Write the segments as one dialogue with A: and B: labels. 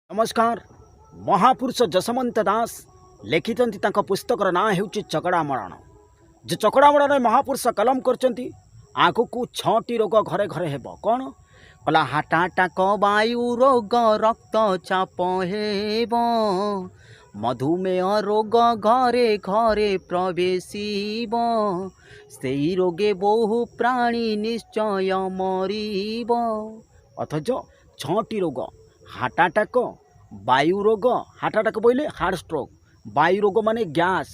A: नमस्कार। महापुरुष जसवंत दास लिखिं पुस्तकर ना हूँ चकड़ा मरण। जो चकड़ा मरण महापुरुष कलम करचंती आगु 6टी रोग घरे घरे हेब कौन कला हाटाटाक वायु रोग रक्तचाप हेब मधुमेह रोग घरे घरे प्रवेशिब सेई रोगे बहु प्राणी निश्चय मरीब। अथच 6टी रोग हार्ट वायु रोग हार्ट अटैक बोले हार्ट स्ट्रोक वायु रोग माने गैस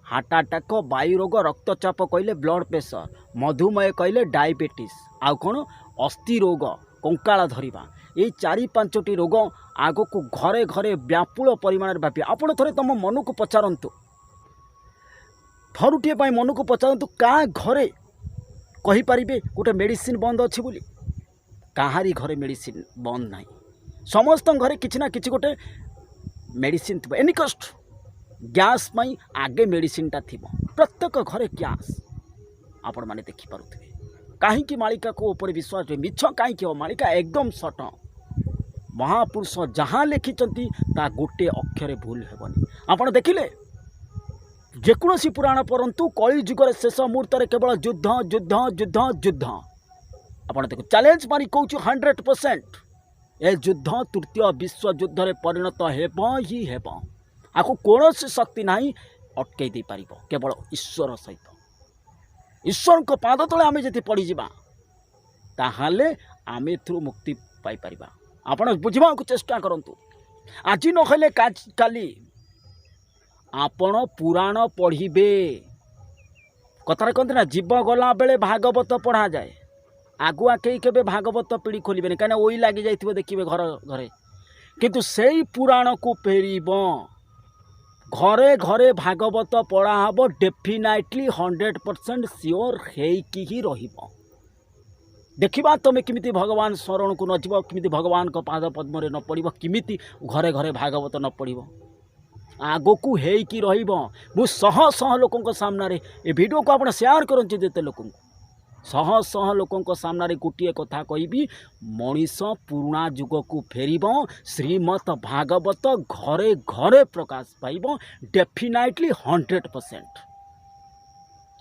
A: हार्ट अटैक वायु रोग रक्तचाप कहले ब्लड प्रेशर मधुमेह कहले डायबिटीज आउ कौन अस्थि रोग कंकाल धरिबा ये 4-5टी रोग आग को घरे घरे व्यापुल परिमाण व्यापी। आपण थरे तुम मन को पचारतु थरुटे मन को पचारतु का घरे कहीपर गोटे मेडिसिन बंद अच्छी बोली कहारी घरे मेडिसिन बंद नहीं समस्त घरे किसी ना किसी गोटे मेडिसिन थी एनी कस्ट गैस पाई आगे मेडिसिन टा थी प्रत्येक घरे गैस आपण मैंने देखिपे कहीं मालिका को ऊपर विश्वास मिछ कहीं मालिका एकदम सट महापुरुष जहाँ लिखिं ता गोटे अक्षरे भूल हेबनी। आपण देखिले जेकोसी पुराण परंतु कली जुगर शेष मुहूर्त केवल युद्ध युद्ध युद्ध युद्ध आपण देखो चैलेंज मारी कहूँ 100% ए युद्ध तृतीय विश्व युद्ध रे परिणत हेब ही हेब आपको कौन शक्ति ना अटकई दे पार केवल ईश्वर सहित ईश्वर को पाद तले आम जब पड़ीजा ताहले आमे थ्रू मुक्ति पाई परिबा। आपण बुझा चेष्टा करंतु आज नखले काली आपण पुराण पढ़िबे कथार कहते ना जीव गला बेले भागवत पढ़ा जाए आगुआ कई के भागवत पीढ़ी खोलबे कहीं ओई लगी जाइए देखिए घर घरे किंतु से पुराण को फेरब घरे घरे भागवत पढ़ा हम डेफिनेटली 100% सियोर ही रहिबो। देखिबा तुम किमिति भगवान शरण को न जीव किमिति भगवान को पाद पद्म न पड़ो किमिति घरे घरे भागवत न पड़ो आग को हेकी रहिबो। मु शह शह लोकों सामने ए वीडियो को आप शेयर करते जिते लोक शह शह लोकों सामने गोटे कथा कहि मनीष पुराणा जुग को फेरब श्रीमद भागवत घरे घरे प्रकाश पाइब डेफिनेटली 100%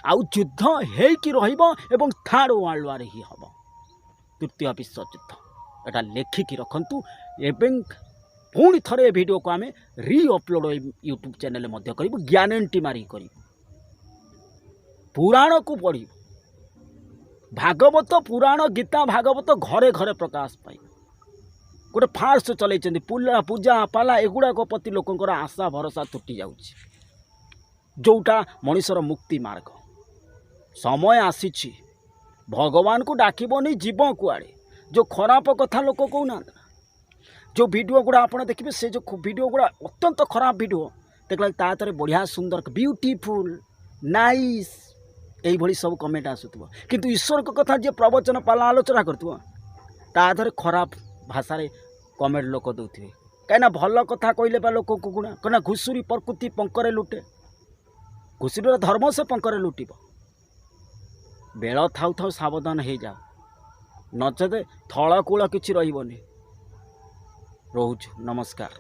A: आउ युद्ध हेकी रहिब एवं थर्ड वर्ल्ड वार ही हम तृतीय विश्व युद्ध एटा लेखिकी रखंतु एवं पुणी थरे वीडियो को आम री अपलोड यूट्यूब चैनल करूँ ग्यारंटी मारी कर पुराण को पढ़ भागवत पुराण गीता भागवत घरे घरे प्रकाश पाई गोटे फार्स चलते पूजा पाला एगुड़ाक प्रति लोकंर आशा भरोसा तुटी जाउछि जोटा मनीषर मुक्ति मार्ग समय आसी भगवान को डाकबनी जीव कुआड़े जो खराब कथा लोक कहना जो वीडियो गुड़ा आप देखिए से जो वीडियो गुड़ा अत्यंत खराब वीडियो देखला तारे बढ़िया सुंदर ब्यूटीफुल नाइस यही सब कमेंट आसुव किंतु ईश्वर को कथा जे प्रवचन पाला आलोचना कर खराब भाषा कमेंट लोक दौथे कहीं भल कथा कहले लोक को गुणा कहीं घुषुरी प्रकृति पंकरे लुटे घुषुरी धर्म से पंकरे लुटिब बेल थाउ थाउ सावधान हो जाओ नचेत थल कूल किसी रही रोच। नमस्कार।